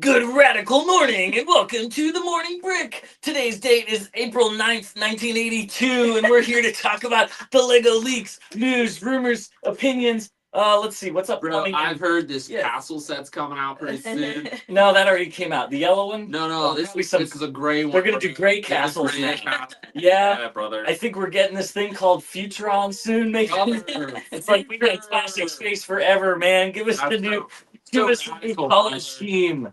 Good radical morning and welcome to the Morning Brick. Today's date is April 9th, 1982, and we're here to talk about the Lego leaks, news, rumors, opinions. Let's see, what's up, Bro, plumbing? I've heard this Yeah. castle set's coming out pretty soon. No, that already came out. The yellow one? No, this is a gray one. They're gonna do gray Yeah, castles gray now. castle. Yeah, Yeah, brother. I think we're getting this thing called Futuron soon, maybe. It's like we've been plastic space forever, man. Give us the new color scheme.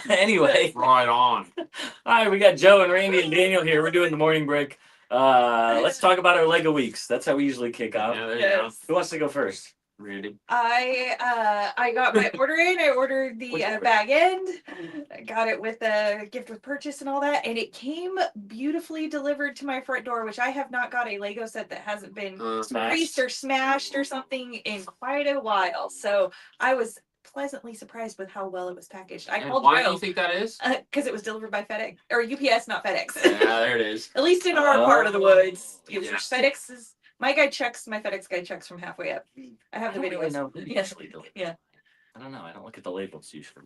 Anyway, Right on. all right, we got Joe and Randy and Daniel here. We're doing the morning break. Let's talk about our Lego weeks. That's how we usually kick off. Yeah, there you go. Who wants to go first? Randy. I got my order in. I ordered the Which order? bag end. I got it with a gift with purchase and all that, and it came beautifully delivered to my front door. Which I have not got a Lego set that hasn't been creased or smashed or something in quite a while. So I was pleasantly surprised with how well it was packaged. I called Why do Joe you think that is? because it was delivered by FedEx or UPS, not FedEx. Yeah, there it is. At least in our part of the woods. Yeah. FedEx is my FedEx guy checks from halfway up. I have the videos. Yes. Yeah. I don't know. I don't look at the labels usually.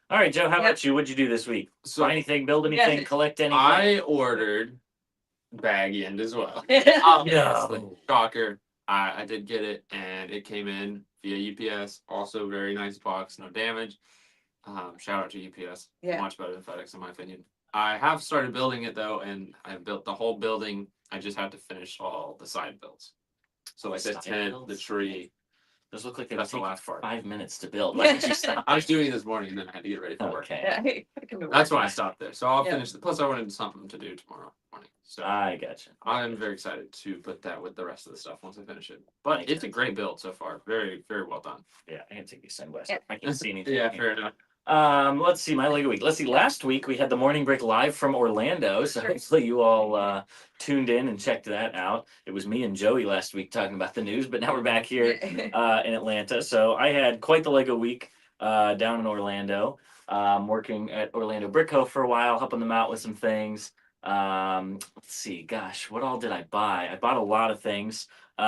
All right, Joe. How about you? What'd you do this week? So Buy anything? Build anything? Yeah. Collect anything? I ordered bag end as well. No. Shocker. I did get it, and it came in via UPS. Also, very nice box, no damage. Shout out to UPS. Yeah. Much better than FedEx, in my opinion. I have started building it though, and I built the whole building. I just have to finish all the side builds. So like the Side tent, builds? the tree. Those look like they That's take the last part. 5 minutes to build. Why did you stop? I was doing it this morning, and then I had to get ready for work. Okay. Yeah, I can do That's work. why I stopped there. So I'll Yeah. finish. Plus, I wanted something to do tomorrow morning. So I gotcha. I'm very excited to put that with the rest of the stuff once I finish it. But Makes it's a sense. great build so far. Very, very well done. Yeah, I can take these sunglasses. Yeah. I can't see anything. Yeah, here. fair enough. Let's see, my Lego week. Let's see, last week we had the morning break live from Orlando, so Sure. hopefully you all tuned in and checked that out. It was me and Joey last week talking about the news, but now we're back here in Atlanta. So I had quite the Lego week down in Orlando, working at Orlando Brick Co. for a while, helping them out with some things. Let's see, gosh, what all did I buy? I bought a lot of things. They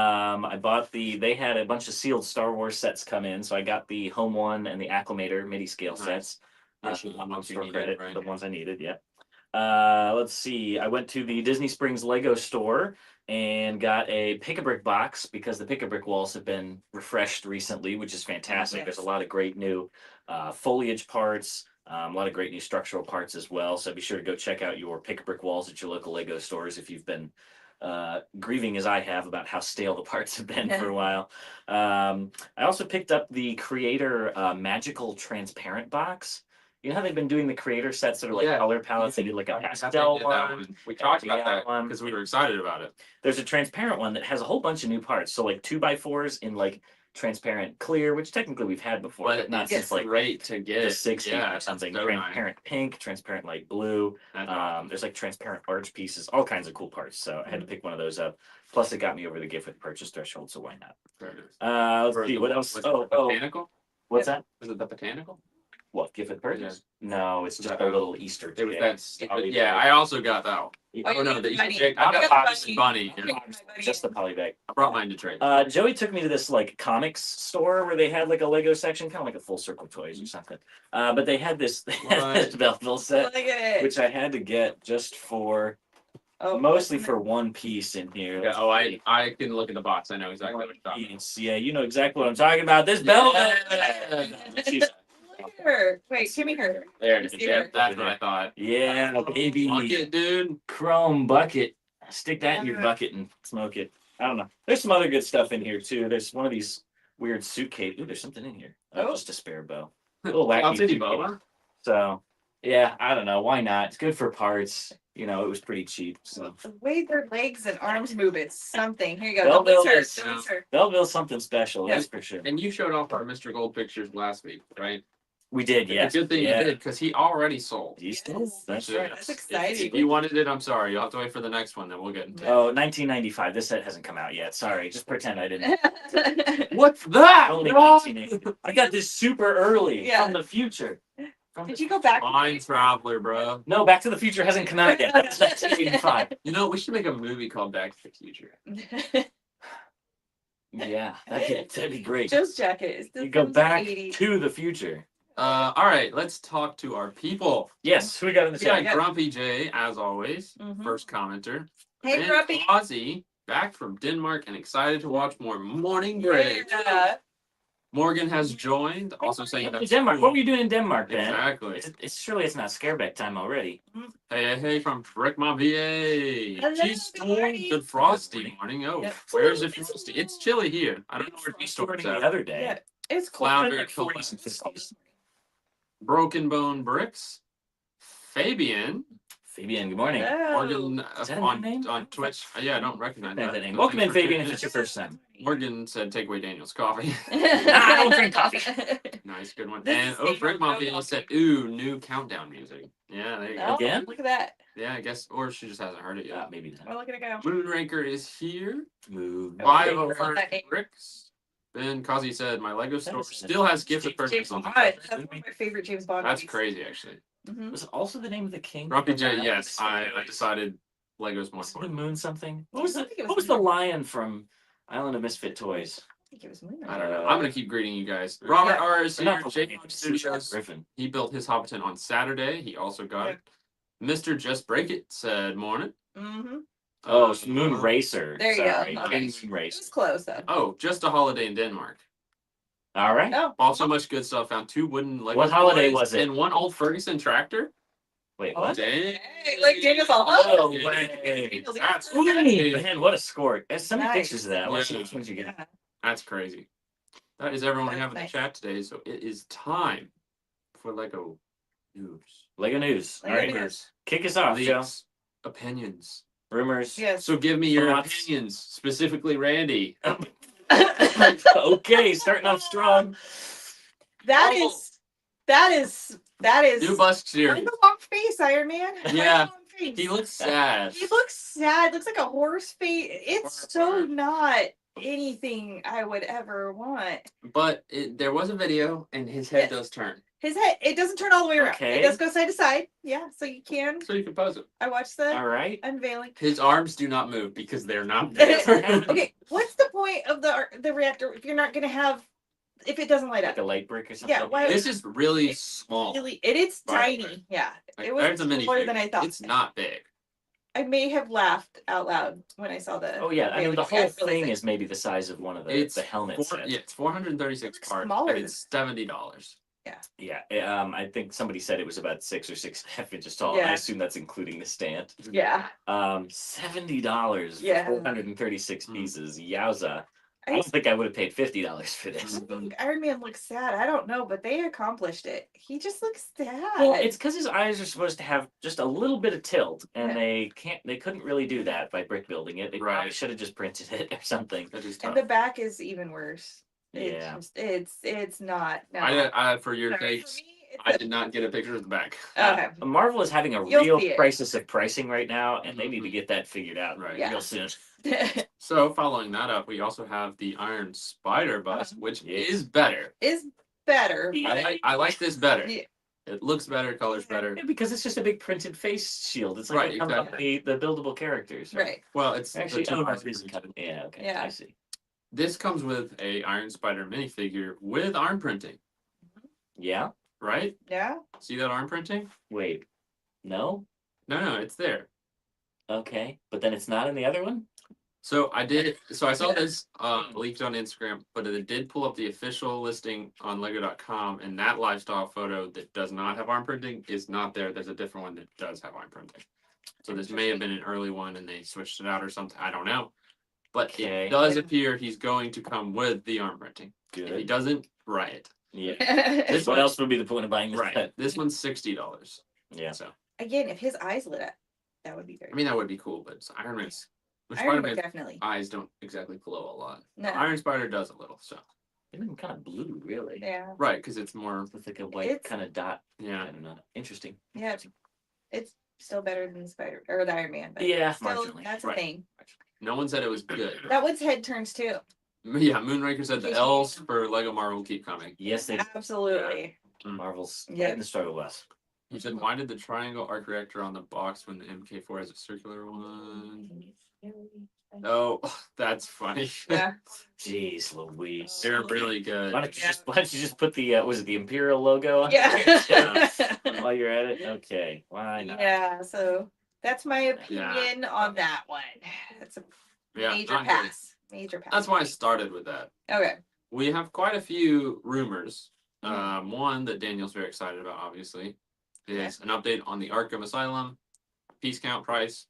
had a bunch of sealed Star Wars sets come in, so I got the Home One and the Acclimator MIDI scale Nice. sets. Those are the ones you for needed, credit, right? the ones I needed, yeah. Let's see, I went to the Disney Springs Lego store and got a Pick-a-Brick box because the Pick-a-Brick walls have been refreshed recently, which is fantastic. There's a lot of great new foliage parts. A lot of great new structural parts as well. So be sure to go check out your Pick-a-Brick walls at your local Lego stores if you've been grieving as I have about how stale the parts have been for a while. I also picked up the Creator Magical Transparent box. You know how they've been doing the Creator sets that are like Yeah. color palettes? They did like a I forgot they pastel did that one. We talked about Yeah, that one. because we were excited about it. There's a transparent one that has a whole bunch of new parts. So like 2x4s in like transparent clear, which technically we've had before, but not since like great to get the it. 60s Yeah, or it's something. so nice. Transparent pink, transparent light blue. That's awesome. There's like transparent arch pieces, all kinds of cool parts. So I had to pick one of those up. Plus, it got me over the gift with purchase threshold, so why not? Very nice. Let's see what else. Was it Oh, the botanical? what's that? Was it the botanical? What gift with purchase? No, it's just a little Easter. It was egg. that stupid. Yeah, I also got that one. Oh no, the Easter Bunny. egg. I got the Poppy's bunny. bunny. Yeah. Just the poly bag. I brought mine to trade. Joey took me to this like comics store where they had like a Lego section, kind of like a Full Circle Toys or something. But they had this Belleville set, Look at it. which I had to get just for mostly for one piece in here. Yeah, oh, I can look in the box. I know exactly what you're talking about. Piece. Yeah, you know exactly what I'm talking about. This Belleville. She's- Look at her. Wait, give me her. There it is. See Yeah, her. that's what I thought. Yeah, baby. Bucket, dude. Chrome bucket. Stick that in your bucket and smoke it. I don't know. There's some other good stuff in here too. There's one of these weird suitcase. Ooh, there's something in here. Oh, Oh. just a spare bow. A little wacky. I'll take you, suitcase. Boba. So yeah, I don't know. Why not? It's good for parts. You know, it was pretty cheap. So The way their legs and arms move, it's something. Here you go. Belleville Don't lose her. is- Don't lose her. Belleville's something special, Yeah. that's for sure. And you showed off our Mr. Gold pictures last week, right? We did, yes. It's a good thing yeah. you did because he already sold. You still? Yes. That's Yeah. right. That's If exciting. you wanted it, I'm sorry. You'll have to wait for the next one, then we'll get into it. Oh, 1995. This set hasn't come out yet. Sorry. Just pretend I didn't. What's that? Only bro? 1980. I got this super early Yeah. from the future. Did you go back? Time Traveler, bro. No, Back to the Future hasn't come out yet. That's 1985. You know, we should make a movie called Back to the Future. Yeah, that'd be great. Joe's jacket is You go from the back 80s. to the future. All right, let's talk to our people. Yes, who we got in the We got chat? Grumpy J, as always, Mhm. first commenter. Hey, And Grumpy. Ozzy, back from Denmark and excited to watch more Morning Break. Yeah. Morgan has joined, also saying In that's Denmark. cool. What were you doing in Denmark, Ben? Exactly. Surely it's not Scareback time already. Hey from Brickma VA. Hello, She's good morning. good frosty morning. Oh, Yep. where's it frosty? It's chilly here. I don't know where the store's The at. other day. Yeah. It's Flounder Like 40s Colette. and 50s. Broken Bone Bricks. Fabian. Fabian, good morning. Morgan Is that a new name? on Twitch. Yeah, I don't recognize That that. name. No, Welcome in, thanks for Fabian, tuning if it's your first time. Morgan said, "Take away Daniel's coffee." I don't drink coffee. Nice, good one. This And is Steve Brick from Mafia Go said, "Ooh, new countdown music." Yeah, there you go. Oh, Again? look at that. Yeah, I guess, or she just hasn't heard it yet. Maybe not. Well, look at it go. Moonraker is here. Move. Oh, 5 okay. over That name. bricks. Ben Kazi said, "My Lego store is- still has gifted James purchase on Bond. the That's one of my favorite James Bond That's movies. crazy, actually. Mhm. Was it also the name of the king? Grumpy from J, Island yes, of I Misfit Toys? decided Lego's more Was it the important. moon something? I What was think it was what was the Moon. lion from Island of Misfit Toys? I think it was Moon. I don't know. I'm gonna keep greeting you guys. Robert R is Not here. the Jake lion, Studios. Griffin. He built his Hobbiton on Saturday. He also got it. Mr. Just Break It said, "Morning." Mm-hmm. Oh, it's Moon Racer. There you Sorry. go. Moon Okay. It Racer. was close though. Oh, just a holiday in Denmark. All right. Oh. Also much good stuff. Found 2 wooden Lego What holiday toys was it? and 1 old Ferguson tractor. Wait, Oh. what? Dang. Hey, like Daniel's all. Oh, Oh, way. That's Ooh, crazy. man, what a score. Send me Nice. pictures of that. I want to see Yeah. which ones you get. Yeah. That's crazy. That is everyone we That's have in nice. the chat today. So it is time for Lego news. Lego news. Lego All right. news. Kick us off, Joe. Leaks, opinions. Rumors. Yes. So give me your Thoughts? opinions, specifically Randy. Okay, starting off strong. That is New Busk's here. Why the long face, Iron Man? Why the Yeah. long face? He looks sad. He looks sad. Looks like a horse face. It's so not anything I would ever want. But there was a video, and his head Yes. does turn. His head, it doesn't turn all the way around. Okay. It does go side to side. Yeah, so you can. So you can pose it. I watched the All right. unveiling. His arms do not move because they're not there. Okay, what's the point of the reactor if you're not gonna have if it doesn't light Like up? a light brick or something. Yeah, why- This is really small. Really, it's By the way. tiny. Yeah, Like, it was there's a smaller minifigure. than I thought. It's not big. I may have laughed out loud when I saw the. Oh yeah, I mean the unveiling. whole I really thing think- is maybe the size of one of It's the helmets. Yeah, it's 436 Looks parts, smaller and it's $70. Yeah, I think somebody said it was about 6 or 6.5 inches tall. Yeah. I assume that's including the stand. Yeah. $70 Yeah. for 436 pieces. Yowza! I I don't think I would have paid $50 for this. I think Iron Man looks sad. I don't know, but they accomplished it. He just looks sad. Well, it's because his eyes are supposed to have just a little bit of tilt, and Yeah. they couldn't really do that by brick building it. They probably Right. should have just printed it or something. That is tough. and the back is even worse. Yeah. It's not. No. I for your Sorry, sakes, for me, it's I did not get a picture of the back. Okay. Marvel is having a You'll real see it. crisis of pricing right now, and they need to get that figured out Right. Yeah. real soon. So following that up, we also have the Iron Spider bust, which Yeah. is better. Is better. I like this better. Yeah. It looks better, colors better. Yeah, because it's just a big printed face shield. It's like Right, it comes off exactly. the buildable characters. Right. Well, it's Actually, the two oh, arms. it isn't cut- yeah, okay. Yeah. I see. This comes with a Iron Spider minifigure with arm printing, Yeah. right? Yeah. See that arm printing? Wait. No. No, it's there. Okay, but then it's not in the other one. So I saw this leaked on Instagram, but it did pull up the official listing on Lego.com, and that lifestyle photo that does not have arm printing is not there. There's a different one that does have arm printing. So this may have been an early one and they switched it out or something. I don't know. But Okay. it does appear he's going to come with the arm printing. If he Good. doesn't, riot. Yeah. This What one- else would be the point of buying this Right. set? This one's $60. Yeah. So Again, if his eyes lit up, that would be very. I mean that would be cool, but it's Iron Man's Iron Man Spider-Man's definitely. eyes don't exactly glow a lot. No. Iron Spider does a little, so Even kind of blue, really. Yeah. right, because it's more With like a white It's- kind of dot. I yeah. don't know. Interesting. Yeah. It's still better than the Spider or the Iron Man. But Yeah, still, marginally. that's a Right. thing. No one said it was good. That one's head turns too. Yeah, Moonraker said the L's for Lego Marvel keep coming. Yes, they Absolutely. Marvel's Yeah. in the struggle bus. You said, why did the triangle arc reactor on the box when the MK4 has a circular one? Oh, that's funny. Yeah. Jeez Louise. They're really good. Why don't you just put the was it the Imperial logo on Yeah. while you're at it? Okay. Why not? Yeah, so that's my opinion on that one. It's a major not good. pass. Major pass. That's why I started with that. Okay. We have quite a few rumors. One that Daniel's very excited about, obviously, is an update on the Arkham Asylum piece count price.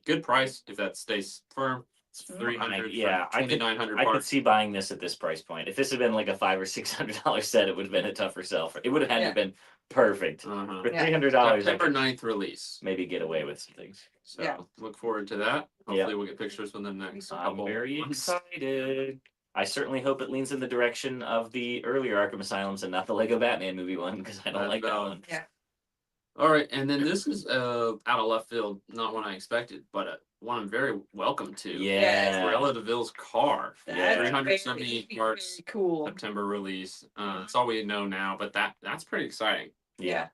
Good price if that stays firm. It's 300. Yeah, 2,900 I could parts. see buying this at this price point. If this had been like a $500 or $600 set, it would have been a tougher sell. It would have had to have been perfect. For $300, September 9th release. Maybe get away with some things. So look forward to that. Hopefully we'll get pictures from the next couple. I'm very months. excited. I certainly hope it leans in the direction of the earlier Arkham Asylums and not the Lego Batman movie one, because I don't like that one. Yeah. All right, and then this is out of left field, not one I expected, but one I'm very welcome to. Yeah. Cruella DeVille's car. That's 378 parts. Cool. September release. That's all we know now, but that's pretty exciting. Yeah.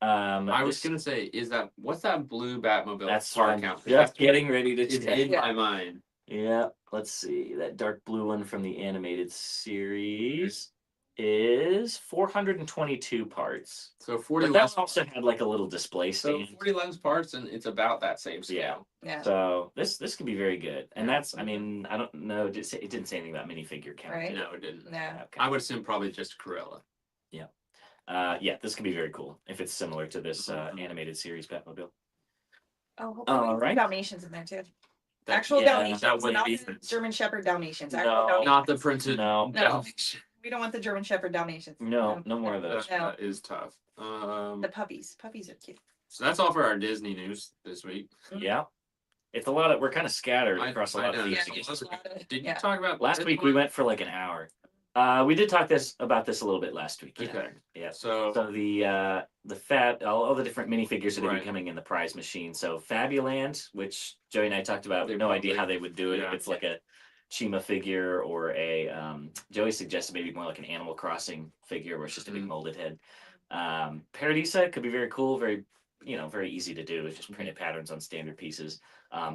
I was gonna say, what's that blue Batmobile? That's car what I'm count? just getting ready to It's check. in my mind. Yeah, let's see. That dark blue one from the animated series is 422 parts. So 40 But that less. one also had like a little display So stand. 40 lens parts, and it's about that same scale. Yeah. So this could be very good. And that's, I mean, I don't know. It didn't say anything about minifigure count. Right. No, it didn't. Yeah. Okay. I would assume probably just Cruella. Yeah, this could be very cool if it's similar to this animated series Batmobile. Oh, hopefully All right. Dalmatians in there too. That- Actual yeah, Dalmatians, that would not be- the German Shepherd Dalmatians. No. Actual Dalmatians. Not the printed. No. No. We don't want the German Shepherd Dalmatians. No more of those. That is tough. The puppies. Puppies are cute. So that's all for our Disney news this week. Yeah. It's a lot of, we're kind of scattered across a lot of know. things. Did you talk about Last week we went for like an hour. We did talk about this a little bit last week. Yeah. Okay. Yeah. So So the all the different minifigures that are coming in the prize machine. So Fabuland, which Joey and I talked about, we have no idea how they would do it. Yeah. If it's like a Chima figure or a Joey suggested maybe more like an Animal Crossing figure where it's just a big molded head. Paradisa could be very cool, very very easy to do. It's just printed patterns on standard pieces.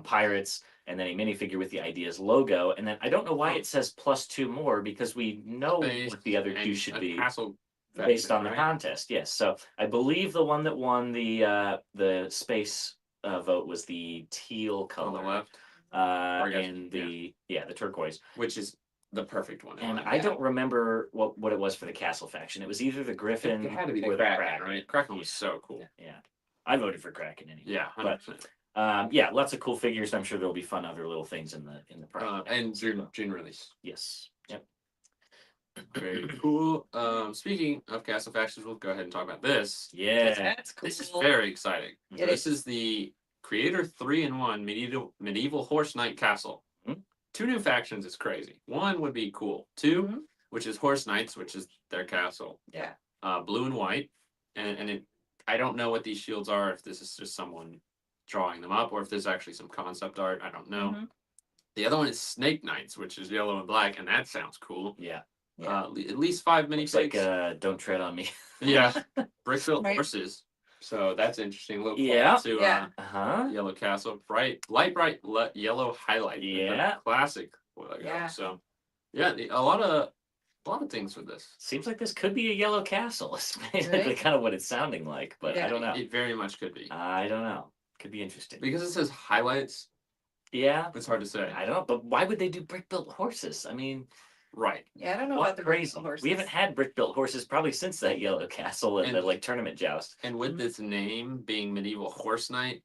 Pirates, and then a minifigure with the Ideas logo. And then I don't know why it says +2 more, because we know what the other two should be based on the contest. Yes. So I believe the one that won the space vote was the teal color on the left, and the turquoise, which is the perfect one. and I don't remember what it was for the castle faction. It was either the Griffin It had to be or the the Kraken, right? Kraken was so cool. Yeah, I voted for Kraken anyway. Yeah, but 100%. yeah, lots of cool figures. I'm sure there'll be fun other little things in the prize. And June release. Yes. Yep. Very cool. Speaking of Castle Factions, we'll go ahead and talk about this. Yeah. That's cool. This is very exciting. It This is the Creator 3-in-1 medieval Horse Knight Castle. Mhm. 2 new factions is crazy. 1 would be cool. 2, Mhm. which is Horse Knights, which is their castle. Yeah. Blue and white, and I don't know what these shields are. If this is just someone drawing them up, or if there's actually some concept art. I don't know. Mhm. The other one is Snake Knights, which is yellow and black, and that sounds cool. Yeah. Yeah. At least 5 Looks minifigs. like Don't Tread on Me. Yeah, brick built Right. horses. So that's interesting. Look Yeah. to Yeah. Yellow Castle, bright yellow highlight. Yeah. Classic logo. Yeah. So yeah, a lot of things with this. Seems like this could be a yellow castle. It's basically Right. kind of what it's sounding like, but I Yeah. don't know. It very much could be I don't know. Could be interesting. because it says highlights. Yeah. It's hard to say. I don't know, but why would they do brick built horses? I mean, Right. Yeah, I don't know what about the crazy. horses. We haven't had brick built horses probably since that yellow castle and And- the like tournament joust. And with this name being medieval horse knight,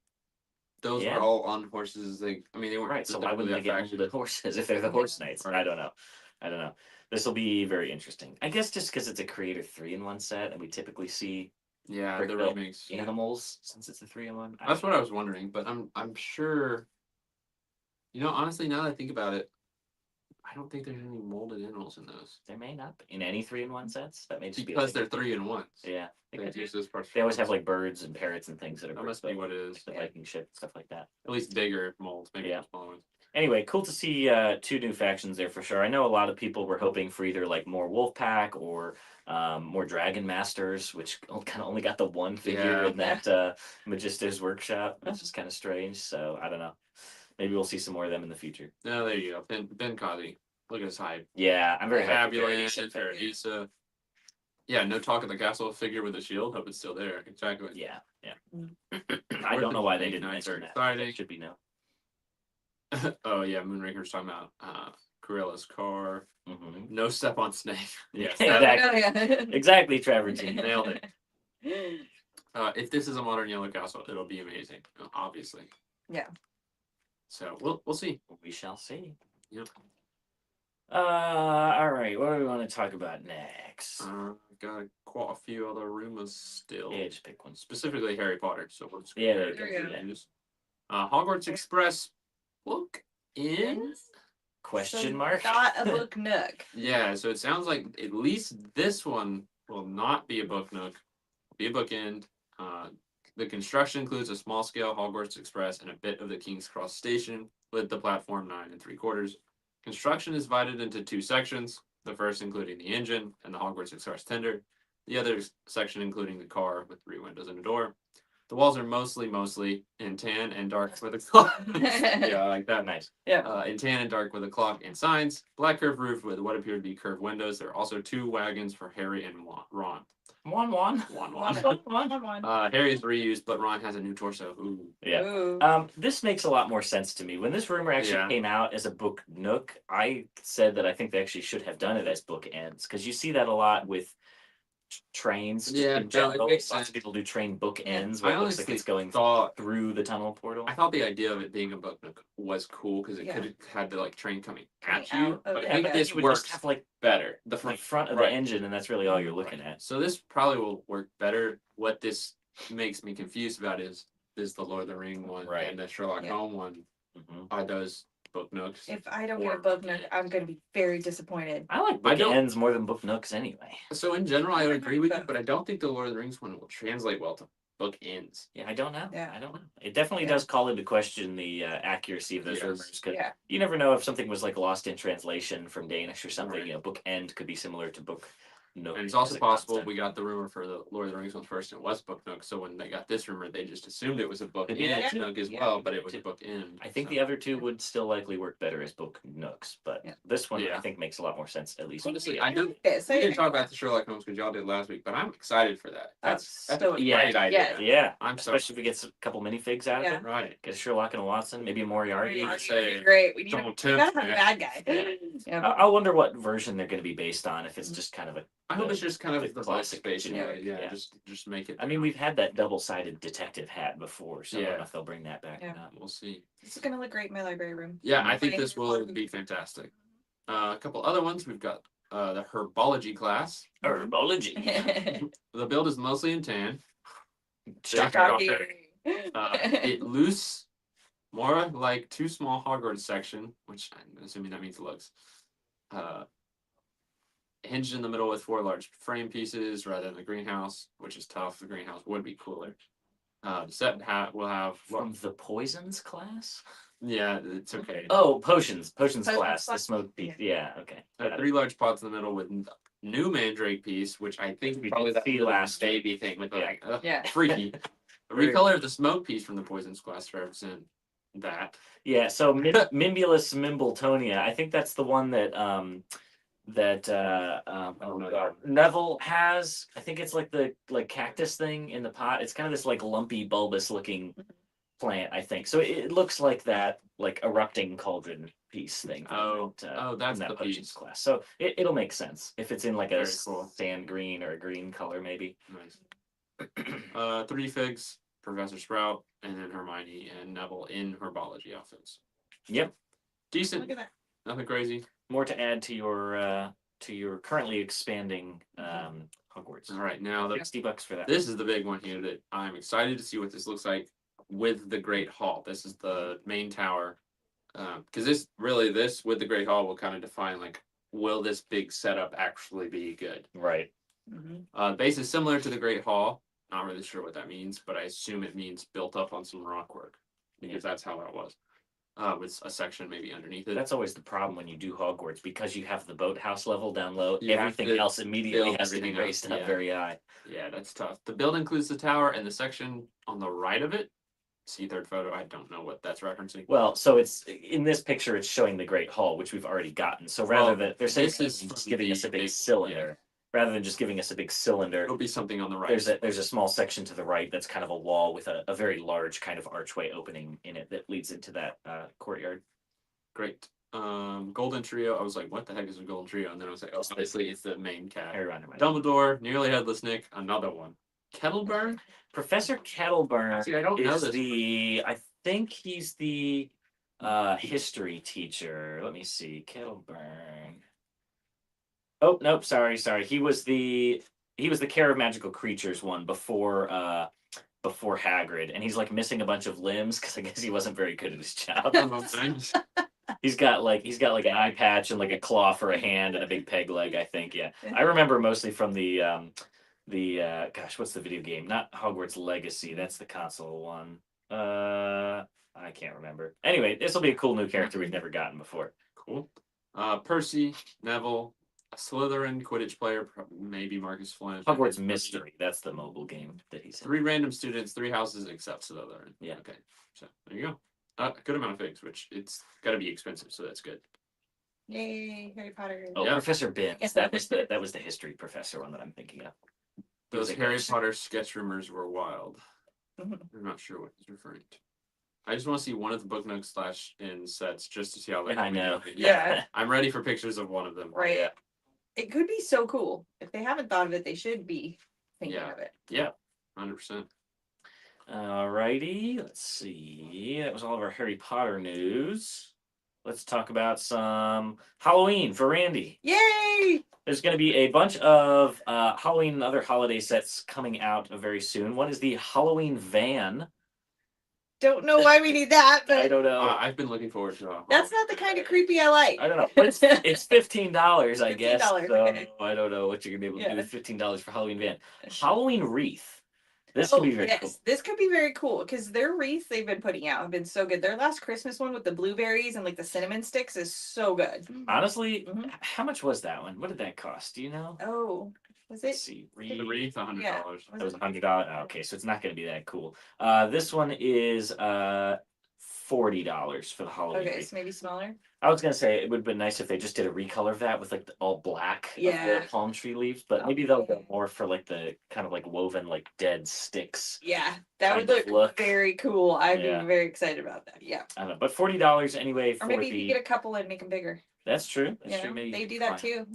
those Yeah. were all on horses. They weren't Right. So just why wouldn't they that get faction. molded horses if they're the horse knights? Right. I don't know. This will be very interesting. I guess just because it's a Creator 3-in-1 set, and we typically see Yeah, brick the built remakes. animals since it's a 3-in-1. That's what I was wondering, but I'm sure. Honestly, now that I think about it, I don't think there's any molded animals in those There may not be in any 3-in-1 sets. That may just be because like, they're 3-in-1s. yeah. They They could be. use those parts. They always have like birds and parrots and things that are That must be brick-built, what it is. the Viking ship, stuff like that. At least bigger molds, maybe Yeah. smaller ones. Anyway, cool to see 2 new factions there for sure. I know a lot of people were hoping for either like more Wolfpack or more Dragon Masters, which kind of only got the one figure Yeah. in that Magister's workshop, which is kind of strange. So I don't know. Maybe we'll see some more of them in the future. No, there you go. Ben Kazi. Look at his hype. Yeah, I'm very happy. Fabulous, Paradisa. Yeah, no talk of the castle figure with a shield. Hope it's still there. Exactly. Yeah, yeah. I don't know why they didn't Nights mention are that. exciting. It should be no. Oh yeah, Moonraker's talking about Gorilla's car. Mm-hmm. No step on snake. Yes, Exactly. Oh, yeah. Exactly, Travertine. nailed it. If this is a modern yellow castle, it'll be amazing. Obviously. Yeah. So we'll see. We shall see. Yep. All right. What do we want to talk about next? Got quite a few other rumors still. Yeah, just pick one. Specifically Harry Potter. So we'll just Yeah, there we go. news. Hogwarts Express book in Question So mark? Not a book nook. Yeah, so it sounds like at least this one will not be a book nook, be a bookend. The construction includes a small scale Hogwarts Express and a bit of the King's Cross station with the platform 9 3/4. Construction is divided into 2 sections, the first including the engine and the Hogwarts Express tender, the other section including the car with 3 windows and a door. The walls are mostly in tan and dark with a clock. Yeah, I like that. Nice. Yeah. In tan and dark with a clock and signs. Black curved roof with what appear to be curved windows. There are also 2 wagons for Harry and Ron. One. Harry is reused, but Ron has a new torso. Ooh. Yeah. Ooh. This makes a lot more sense to me. When this rumor actually came out as a book nook, I said that I think they actually should have done it as book ends because you see that a lot with trains. Yeah, in general. it makes Lots sense. of people do train book ends I where it looks like honestly it's going thought through the tunnel portal. I thought the idea of it being a book nook was cool because it Yeah. could have had the like train coming at Coming you. out But of I it. think Yeah, this you would works just have like better. the front of the engine, and that's really all you're looking at. So this probably will work better. What this makes me confused about is the Lord of the Ring one and the Sherlock Holmes one. Mm-hmm. Are those book nooks? If I don't get a book nook, I'm going to be very disappointed. I like book ends more than book nooks anyway. So in general, I would agree with you, but I don't think the Lord of the Rings one will translate well to book ends. Yeah, I don't know. Yeah. I don't know. It definitely does call into question the accuracy of those rumors because you never know if something was like lost in translation from Danish or something. Right. You know, book end could be similar to book nook. And it's also possible we got the rumor for the Lord of the Rings one first and it was book nook. So when they got this rumor, they just assumed it was a book nook as well, but it was a book end. I think the other 2 would still likely work better as book nooks, but this one I think makes a lot more sense at least. Honestly, I know we didn't talk about the Sherlock Holmes because y'all did last week, but I'm excited for that. That's a great idea. Yeah, I'm especially if we get a couple minifigs out of it. Right. Get a Sherlock and a Watson, maybe a Moriarty. I'd say Great. We gotta have a bad guy. I wonder what version they're going to be based on. If it's just kind of a I hope it's just kind of the classic basic. Yeah, just make it. I mean, we've had that double-sided detective hat before, so I don't know if they'll bring that back or not. We'll see. This is gonna look great in my library room. Yeah, I think this will be fantastic. A couple other ones. We've got the herbology class. Herbology. The build is mostly in tan. Shocking. It loose, more like 2 small Hogwarts section, which I'm assuming that means looks. Hinged in the middle with 4 large frame pieces rather than the greenhouse, which is tough. The greenhouse would be cooler. The set will have from the poisons class. Yeah, it's okay. Oh, potions class. The smoke piece. Yeah, okay. 3 large pots in the middle with new mandrake piece, which I think probably the last baby thing with freaky. The recolor of the smoke piece from the poisons class to represent that. Yeah, so Mimbulus Mimbletonia. I think that's the one that Neville has. I think it's like the cactus thing in the pot. It's kind of this like lumpy bulbous looking plant, I think. So it looks like that like erupting cauldron piece thing. That's that the potions piece. class. So it'll make sense if it's in like a sand green or a green color maybe. Nice. 3 figs, Professor Sprout, and then Hermione and Neville in herbology outfits. Yep. Decent. Look at that. Nothing crazy. More to add to your currently expanding Hogwarts. All right, now $60 for that. This is the big one here that I'm excited to see what this looks like with the Great Hall. This is the main tower, because this with the Great Hall will kind of define like, will this big setup actually be good? Right. Base is similar to the Great Hall. Not really sure what that means, but I assume it means built up on some rock work because that's how that was. with a section maybe underneath it. That's always the problem when you do Hogwarts, because you have the boathouse level down low. You have Everything to else immediately build has to be everything up, raised up yeah. very high. Yeah, that's tough. The build includes the tower and the section on the right of it. See third photo. I don't know what that's referencing. Well, so it's in this picture, it's showing the Great Hall, which we've already gotten. So rather than they're saying this is just from giving us the a big big- cylinder, rather than just giving us a big cylinder, It'll be something on the right. there's a small section to the right that's kind of a wall with a very large kind of archway opening in it that leads into that courtyard. Great. Golden Trio. I was like, what the heck is a Golden Trio? And then I was like, oh, obviously it's the main cat. Dumbledore, Nearly Headless Nick, another one. Kettleburn? Professor Kettleburn See, I don't know is this. I think he's the history teacher. Let me see. Kettleburn. Oh, nope, sorry. He was the Care of Magical Creatures one before Hagrid, and he's like missing a bunch of limbs because I guess he wasn't very good at his job. He's got like an eye patch and like a claw for a hand and a big peg leg, I think. Yeah. I remember mostly from the gosh, what's the video game? Not Hogwarts Legacy, that's the console one. I can't remember. Anyway, this will be a cool new character we've never gotten before. Cool. Percy, Neville, a Slytherin Quidditch player, maybe Marcus Flint. Hogwarts Mystery, that's the mobile game that he's in. 3 random students, 3 houses except Slytherin. Yeah. Okay. So there you go. A good amount of figs, which it's got to be expensive, so that's good. Yay, Harry Potter. Oh, Yeah. Professor Binns. That was the history professor one that I'm thinking of. Those He was a Harry ghost. Potter sketch rumors were wild. I'm not sure what he's referring to. I just want to see one of the book notes /in sets just to see how they. I know. Yeah. I'm ready for pictures of one of them. Right. Yeah. It could be so cool. If they haven't thought of it, they should be thinking Yeah. of it. Yeah. 100%. Alrighty, let's see. That was all of our Harry Potter news. Let's talk about some Halloween for Randy. Yay! There's going to be a bunch of Halloween and other holiday sets coming out very soon. One is the Halloween van. Don't know why we need that, I but don't know. I've been looking forward to it. that's not the kind of creepy I like. I don't know. But it's $15, I guess. $15, So okay. I don't know what you're gonna be able to do Yeah. with $15 for Halloween van. Halloween wreath. This could be very cool. This could be very cool because their wreaths they've been putting out have been so good. Their last Christmas one with the blueberries and like the cinnamon sticks is so good. Honestly, Mhm. how much was that one? What did that cost? Do you know? Oh, was Let's it? see. The wreath, $100. Yeah. That was $100. Okay, so it's not going to be that cool. This one is $40 for the Halloween Okay, wreath. so maybe smaller. I was gonna say it would have been nice if they just did a recolor of that with like the all black of Yeah. the palm tree leaves, but maybe they'll go more for like the kind of like woven like dead sticks. Yeah, that would kind of look look. very cool. I'd Yeah. be very excited about that. Yeah. I don't know, but $40 anyway Or for maybe the. if you get a couple and make them bigger. That's true. That's You true. know, Maybe they you do can that too.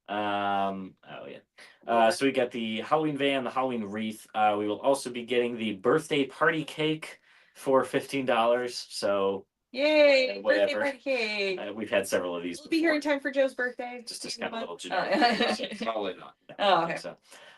Oh yeah. So we got the Halloween van, the Halloween wreath. We will also be getting the birthday party cake for $15. So Yay! Whatever. Birthday party cake. we've had several of these. We'll be here in before. time for Joe's birthday. Just as kind of a little Oh, generic. Probably not. Oh, I think okay. so.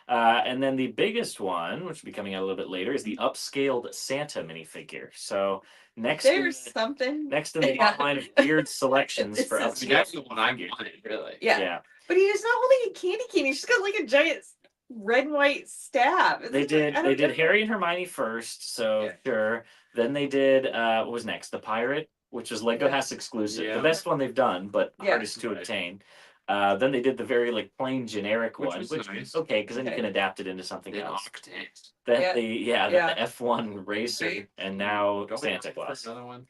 And then the biggest one, which will be coming out a little bit later, is the upscaled Santa minifigure. So next There's something. in the Yeah. line of weird selections This for is upscaled. That's the one I figures. wanted, really. Yeah. But he's not holding a candy cane. He's just got like a giant red and white staff. It's They like, did I don't know. Harry and Hermione first, so Yeah. sure. Then they did what was next? The pirate, which is Lego Yeah. House exclusive. Yeah. The best one they've done, but Yeah. hardest to Right. obtain. Then they did the very like plain generic Which one, was which nice. was okay because then you Okay. can adapt it into something Then else. Octane. Then Yeah. then Yeah. the F1 racer, Right. and now Don't we Santa have for Claus. another one?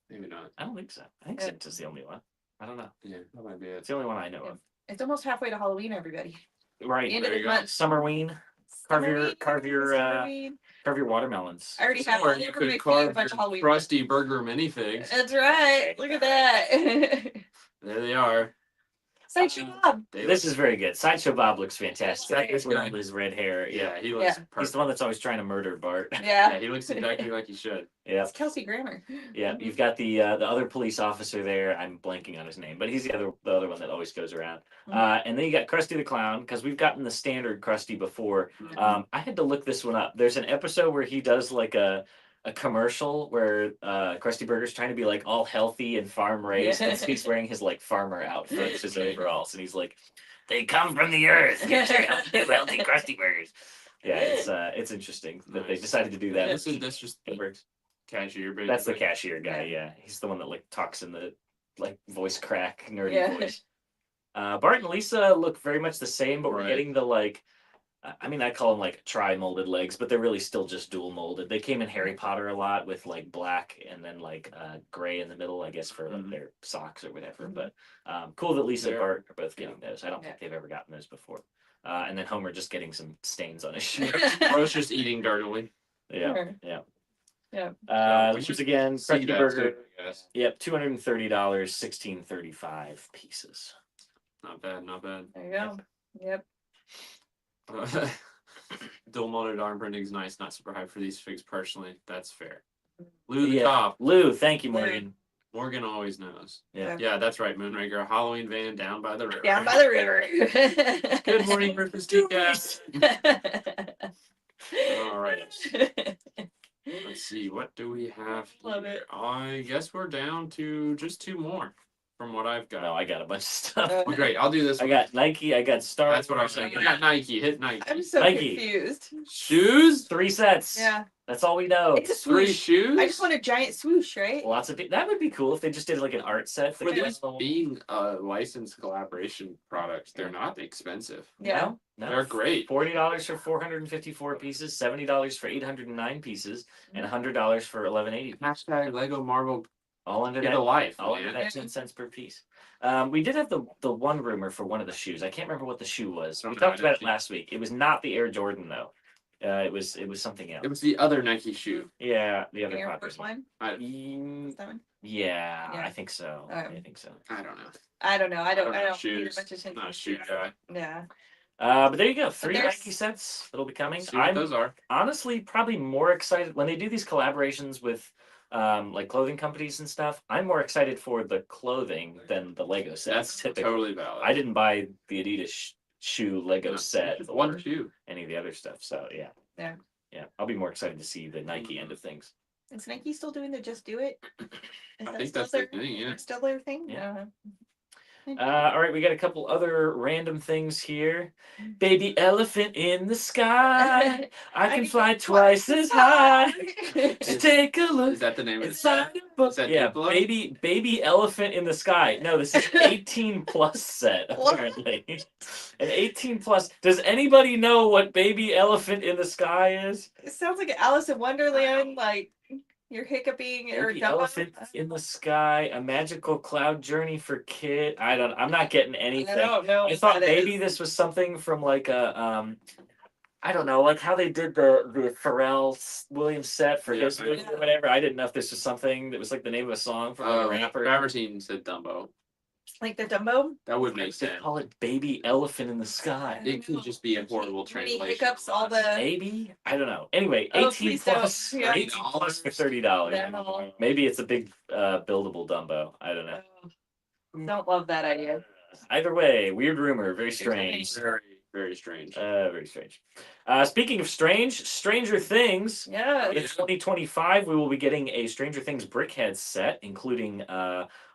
Maybe not. I don't think so. I think Yeah. Santa's the only one. I don't know. Yeah, that might be it. It's the only one I know Yeah. of. It's almost halfway to Halloween, everybody. Right. The end of There the you go. month. Summerween. Carve your Summerween. watermelons. I already have Or all you over could my feet a carve bunch your of Halloween. crusty burger minifigs. That's right. Look at that. There they are. Sideshow Bob. This is very good. Sideshow Bob looks fantastic. That Is is with good. his red hair. Yeah. Yeah, he looks Yeah. He's perfect. the one that's always trying to murder Bart. Yeah. Yeah, he looks exactly like he should. Yeah. It's Kelsey Grammer. Yeah. You've got the other police officer there. I'm blanking on his name, but he's the other one that always goes around. And then you got Krusty the Clown, because we've gotten the standard Krusty before. I had to look this one up. There's an episode where he does like a commercial where Krusty Burger's trying to be like all healthy and farm raised, and so he's wearing his like farmer outfit, his overalls, and he's like, "They come from the earth. Get your healthy Krusty Burgers." Yeah, it's interesting that they decided to do that. This is just It works. cashier. Basically. That's the cashier guy. Yeah, he's the one that like talks in the like voice crack nerdy voice. Bart and Lisa look very much the same, but we're getting the like. I mean, I call them like tri-molded legs, but they're really still just dual molded. They came in Harry Potter a lot with like black and then like gray in the middle, I guess, for like, their socks or whatever. But cool that Lisa and Bart are both getting those. I don't think they've ever gotten those before. And then Homer just getting some stains on his shoe. Rose just eating dirtily. Yeah. Once again, See that burger. too, I guess. Yep, $230, 16.35 pieces. Not bad, not bad. There you go. Yep. Dual molded arm printing is nice. Not super hyped for these figs personally. That's fair. Lou the Yeah. top. Lou, thank you, Morgan. Morgan always knows. Yeah. Yeah, that's right. Moonraker, Halloween van down by the river. Down by the river. Good morning, Rufus Tea-Cast. All right. Let's see. What do we have Love here? it. I guess we're down to just 2 more from what I've got. No, I got a bunch of stuff. Oh, great. I'll do this I one. got Nike. I got Star. That's what I was saying. I got Nike. Hit Nike. I'm so Nike. confused. Shoes? 3 sets. Yeah. That's all we know. It's a 3 swoosh. shoes? I just want a giant swoosh, right? Lots of that would be cool if they just did like an art set For the these crystal. being licensed collaboration products, they're not expensive. Yeah. No, They're great. $40 for 454 pieces, $70 for 809 pieces, and $100 for 1180. Hashtag Lego Marvel All under get that. a life. All Man. under that 10 cents per piece. We did have the one rumor for one of the shoes. I can't remember what the shoe was. We talked about it last week. It was not the Air Jordan though. It was something else. It was the other Nike shoe. Yeah, the other Air popular Force One? one. Is that one? Yeah, Yeah. I think so. Okay. I think so. I don't know. I don't know. I don't pay shoes. much attention. Not a shoe guy. Yeah. But there you go. 3 there's- Nike sets that'll be coming. See what I'm those are. honestly probably more excited when they do these collaborations with like clothing companies and stuff. I'm more excited for the clothing than the Lego sets. That's typically. totally valid. I didn't buy the Adidas shoe Lego set It's or one shoe. any of the other stuff. So yeah. Yeah. Yeah. I'll be more excited to see the Nike end of things. Is Nike still doing the Just Do It? Is I that think still that's the thing, yeah. Still their thing? Yeah. Uh-huh. All right, we got a couple other random things here. Baby elephant in the sky. I can fly twice as high. Just take a look. Is that the name of Inside it? the book. Is that Yeah, Duplo? baby elephant in the sky. No, this is 18 plus set apparently. An 18 plus. Does anybody know what baby elephant in the sky is? It sounds like Alice in Wonderland, like you're hiccuping or Baby Dumbo. elephant in the sky. A magical cloud journey for kid. I'm not getting I anything. don't know. I what thought that maybe is. this was something from like a I don't know, like how they did the Pharrell Williams set for Yeah, his movie or whatever. I didn't know if this was something that was like the name of a song from like a rapper. Travertine said Dumbo. Like the Dumbo. That would make They sense. call it baby elephant in the sky. It could just be a horrible When he translation. hiccups all the. Maybe I don't know. Anyway, Oh, 18 please don't. plus, Yeah. 18 plus for $30. No. Maybe it's a big buildable Dumbo. I don't know. Don't love that idea. Either way, weird rumor, very strange. Very, very strange. Very strange. Speaking of strange, Stranger Things. Yeah. In 2025, we will be getting a Stranger Things Brickhead set, including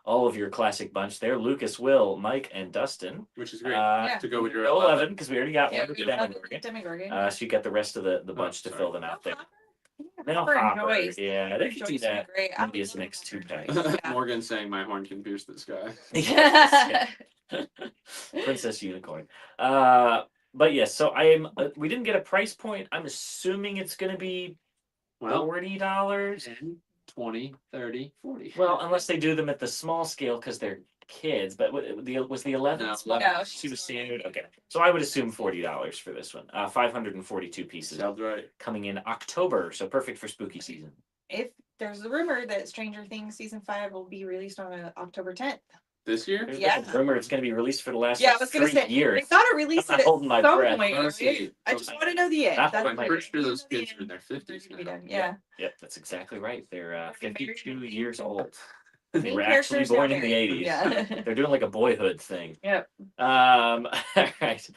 all of your classic bunch there: Lucas, Will, Mike, and Dustin. Which is great. Yeah. To go with your 11, because we already got Yeah, one with we Dem love and Morgan. Demogorgon. So you got the rest of the bunch to sorry. fill them out there. Yeah, Now Hopper and Hopper, Joyce. yeah, they should do Joyce would be that. great. Maybe as the next 2 packs. Yeah. Morgan saying my horn can pierce the sky. Yes. Princess Unicorn. But yes, so I am. We didn't get a price point. I'm assuming it's going to be Well, $40. 10, 20, 30, 40. Well, unless they do them at the small scale because they're kids. But was the 11 No, small? 11. No, She was standard. Okay, so I would assume $40 for this one. 542 pieces Sounds right. coming in October, so perfect for spooky season. If there's a rumor that Stranger Things season 5 will be released on October 10th. This year? There's Yeah. been a rumor it's going to be released for the last Yeah, I was gonna 3 say years. they gotta release I'm it not holding my at some breath. point. Honestly, Right? I just want to know the end. Not That's holding my I'm breath. pretty sure those the kids are in end. their 50s To be now. done. Yeah. Yep, that's exactly right. They're They're married 52 and years old. Main They were actually characters now born in the married. 80s. Yeah. They're doing like a boyhood thing. Yep. All right.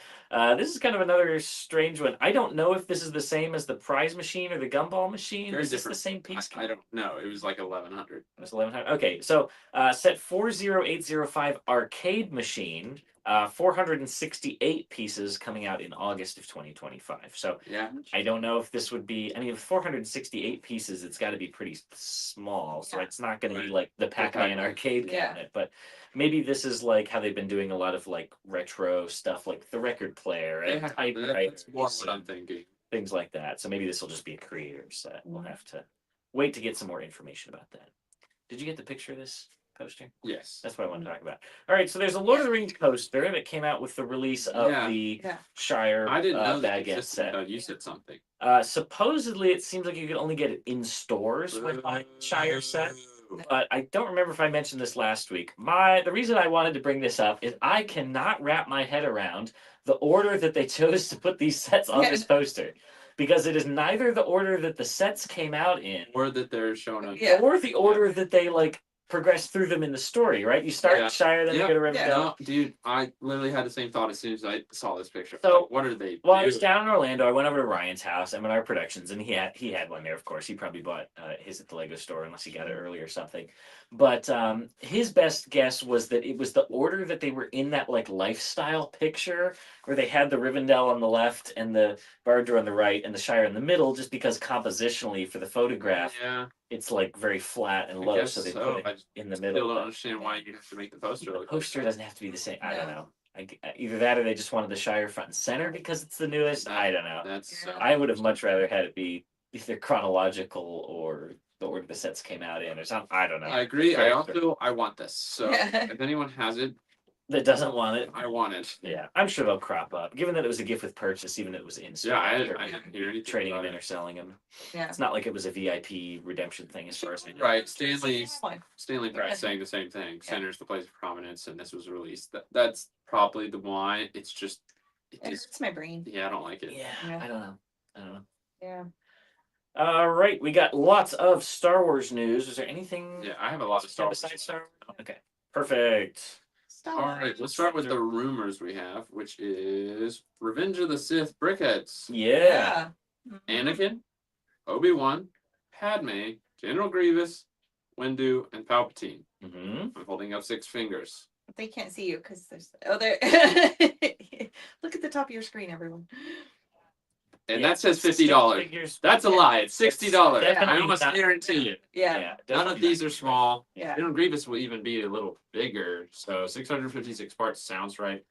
This is kind of another strange one. I don't know if this is the same as the prize machine or the gumball machine. Very Is this different. the same piece? I don't know. It was like 1100. It was 1100. Okay, so set 40805 arcade machine. 468 pieces coming out in August of 2025. So Yeah. I don't know if this would be. I mean, with 468 pieces, it's got to be pretty small. So Yeah. it's not going to be Right. like the Pac-Man Pac-Man. arcade Yeah. cabinet, but maybe this is like how they've been doing a lot of like retro stuff, like the record player and Yeah, typewriters that's more what I'm thinking. things like that. So maybe this will just be a creator set. We'll Mhm. have to wait to get some more information about that. Did you get the picture of this poster? Yes. That's what I want to talk about. All right, so there's a Lord of the Rings poster that came out with the release of Yeah. the Yeah. Shire I didn't know that Baguette existed. set. You said something. Supposedly, it seems like you can only get it in stores when buying the Shire set. But I don't remember if I mentioned this last week. The reason I wanted to bring this up is I cannot wrap my head around the order that they chose to put these sets on this poster, because it is neither the order that the sets came out in, Or that they're showing up. Yeah. or the order that they like progress through them in the story. Right? You start Yeah. in Shire, then you go to Rivendell. No, dude, I literally had the same thought as soon as I saw this picture. So, Like, what are they? Well, I was down in Orlando. I went over to Ryan's house, M&R Productions, and he had one there. Of course, he probably bought his at the Lego store, unless he got it early or something. But his best guess was that it was the order that they were in that like lifestyle picture, where they had the Rivendell on the left and the Barad-dûr on the right, and the Shire in the middle, just because compositionally for the photograph, Yeah, it's like very flat and I low, guess so they so. put I it in the still middle. don't But understand why you have to make the poster the look poster like doesn't have to be the same. I don't No. know. Either that or they just wanted the Shire front and center because it's the newest. I don't know. That's Yeah. I would have much rather had it be either chronological or the order the sets came out in or something. I don't know. I agree. Very I want this. So Yeah. if anyone has it, that doesn't want it. I want it. Yeah, I'm sure they'll crop up. Given that it was a gift with purchase, even if it was in store, Yeah, I they're didn't hear anything trading them about in or it. selling them. Yeah. It's not like it was a VIP redemption thing, as far as I know. Right, Stanley Fine. Right. saying the same thing. Yeah. Center's the place of prominence, and this was released. That's probably the why. It's just, It hurts my brain. yeah, I don't like it. Yeah, Yeah. I don't know. I don't know. Yeah. All right, we got lots of Star Wars news. Is there anything? Yeah, I have a lot of Star Wars. besides Star Wars? Okay, perfect. Stop. All right, let's start with the rumors we have, which is Revenge of the Sith brickheads. Yeah. Mhm. Anakin, Obi-Wan, Padme, General Grievous, Windu, and Palpatine. Mm-hmm. I'm holding up 6 fingers. They can't see you because there's there. Look at the top of your screen, everyone. And Yeah, that says six $50. figures. That's a lie. It's $60. Definitely I almost not- guarantee it. Yeah. None of these are small. Yeah. General Grievous will even be a little bigger. So 656 parts sounds right.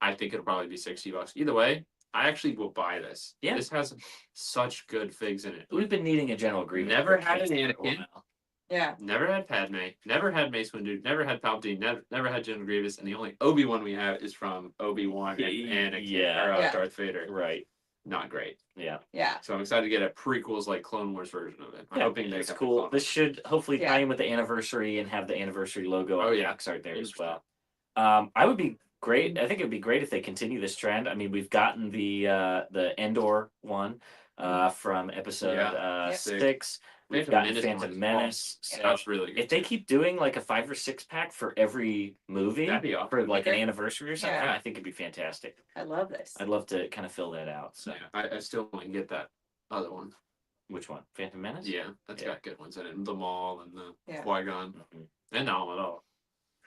I think it'll probably be $60. Either way, I actually will buy this. Yeah. This has such good figs in it. We've been needing a General Grievous. Never had an for a Anakin. while. Yeah. Never had Padme. Never had Mace Windu. Never had Palpatine. Never had General Grievous. And the only Obi-Wan we have is from Obi-Wan and Anakin. Yeah. Or, Yeah. Darth Vader. Right. Not great. Yeah. Yeah. So I'm excited to get a prequels like Clone Wars version of it. I'm Yeah, hoping it's have cool. Clone This should hopefully Yeah. tie in with the anniversary and have the anniversary logo Oh, on the yeah. box art there as 100%. well. I would be great. I think it would be great if they continue this trend. I mean, we've gotten the Endor one from episode Yep. 6. We've Phantom gotten Menace Phantom one's Menace. awesome. So That's really good. if they too. keep doing like a 5 or 6 pack for every movie That'd be awesome. for like an Great. anniversary or something, Yeah. I think it'd be fantastic. I love this. I'd love to kind of fill that out. So, Yeah, I still want to get that other one. which one? Phantom Menace? Yeah, that's Yeah. got good ones in it. The Maul and the Yeah. Qui-Gon. Mhm. And all.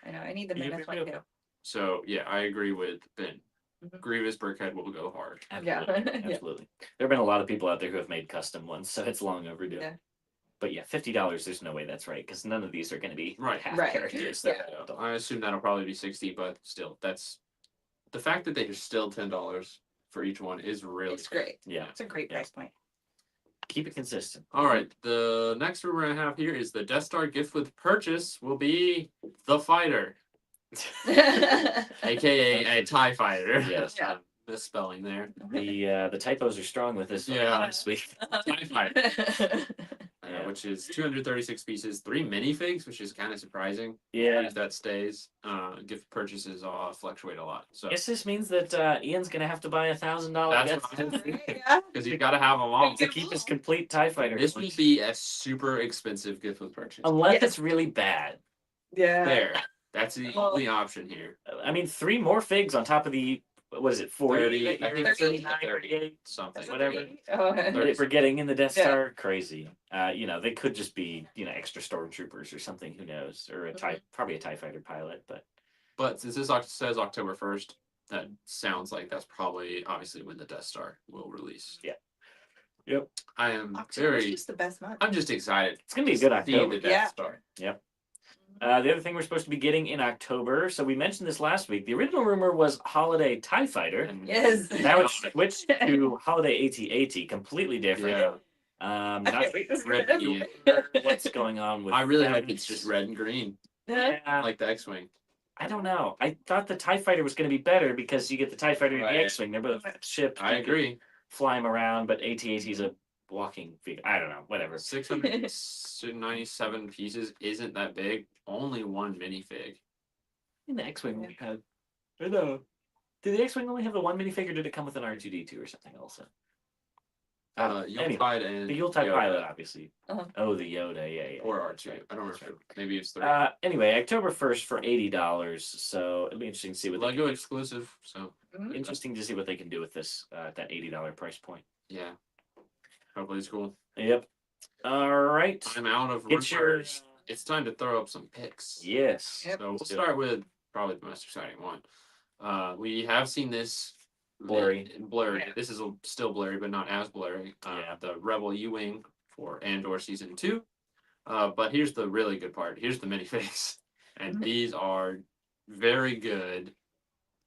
I know. I need the You Menace agree one with too. So yeah, I agree with Ben. Mhm. Grievous Brickhead will go hard. Absolutely. Yeah. Absolutely. There have been a lot of people out there who have made custom ones, so it's long overdue. Yeah. But yeah, $50, there's no way that's right, because none of these are going to be Right. half Right. characters. Yeah. That I assume that'll probably be 60, but still, that's the fact that they're still $10 for each one is really It's great. Yeah. It's a great Yeah. price point. Keep it consistent. All right, the next rumor I have here is the Death Star gift with purchase will be the fighter, aka a TIE fighter. Yes. Yeah. Misspelling there. The typos are strong with this. Yeah. This week. TIE fighter. Yeah. Which is 236 pieces, 3 minifigs, which is kind of surprising. Yeah. If that stays. Gift purchases fluctuate a lot. So Guess this means that Ian's going to have to buy $1,000 That's what gift Yeah. because you got to have them all. to keep his complete TIE fighter. This will be a super expensive gift with purchase. Unless Yes. it's really bad. Yeah. There. That's the Well- only option here. I mean, 3 more figs on top of the, what is it, 40? 30, that I you're- think 39, 30. 38? Something. That's whatever. okay. Oh. That we're getting in the Death Yeah. Star, crazy. They could just be, extra stormtroopers or something. Who knows? Or probably a TIE fighter pilot. But But since this says October 1st, that sounds like that's probably obviously when the Death Star will release. Yeah. Yep. I am October's just the best month. I'm just excited. It's gonna be a good to see October. the Death Star. Yep. The other thing we're supposed to be getting in October, so we mentioned this last week. The original rumor was Holiday TIE Fighter. Yes. Now it's switched to Holiday AT-AT, completely different. Yeah. Not Red Ian. what's going on with I really that. hope it's just red and green, Yeah, like the X-wing. I don't know. I thought the TIE Fighter was going to be better because you get the TIE Fighter and Right. the X-Wing. They're both ships. I agree. Fly them around, but AT-AT's a walking figure. I don't know. Whatever. 697 pieces isn't that big. Only one minifig. In the X-Wing we had. Or no. Did the X-Wing only have the one minifigure? Or did it come with an R2D2 or something also? Anyway, Yuletide and the Yuletide Yoda. pilot, obviously. Uh-huh. Oh, the Yoda, yeah. Or R2. I don't remember. Maybe it's 3. Anyway, October 1st for $80. So it'll be interesting to see what they Lego exclusive. So interesting to see what they can do with this at that $80 price point. yeah. Hopefully it's cool. Yep. All right. I'm out of Get your rumors. It's time to throw up some picks. yes. Yep. So we'll start with probably the most exciting one. We have seen this Blurry. Blurry. This is still blurry, but not as blurry. Yeah. The Rebel U-wing for Andor season 2. But here's the really good part. Here's the minifigs, and these are very good.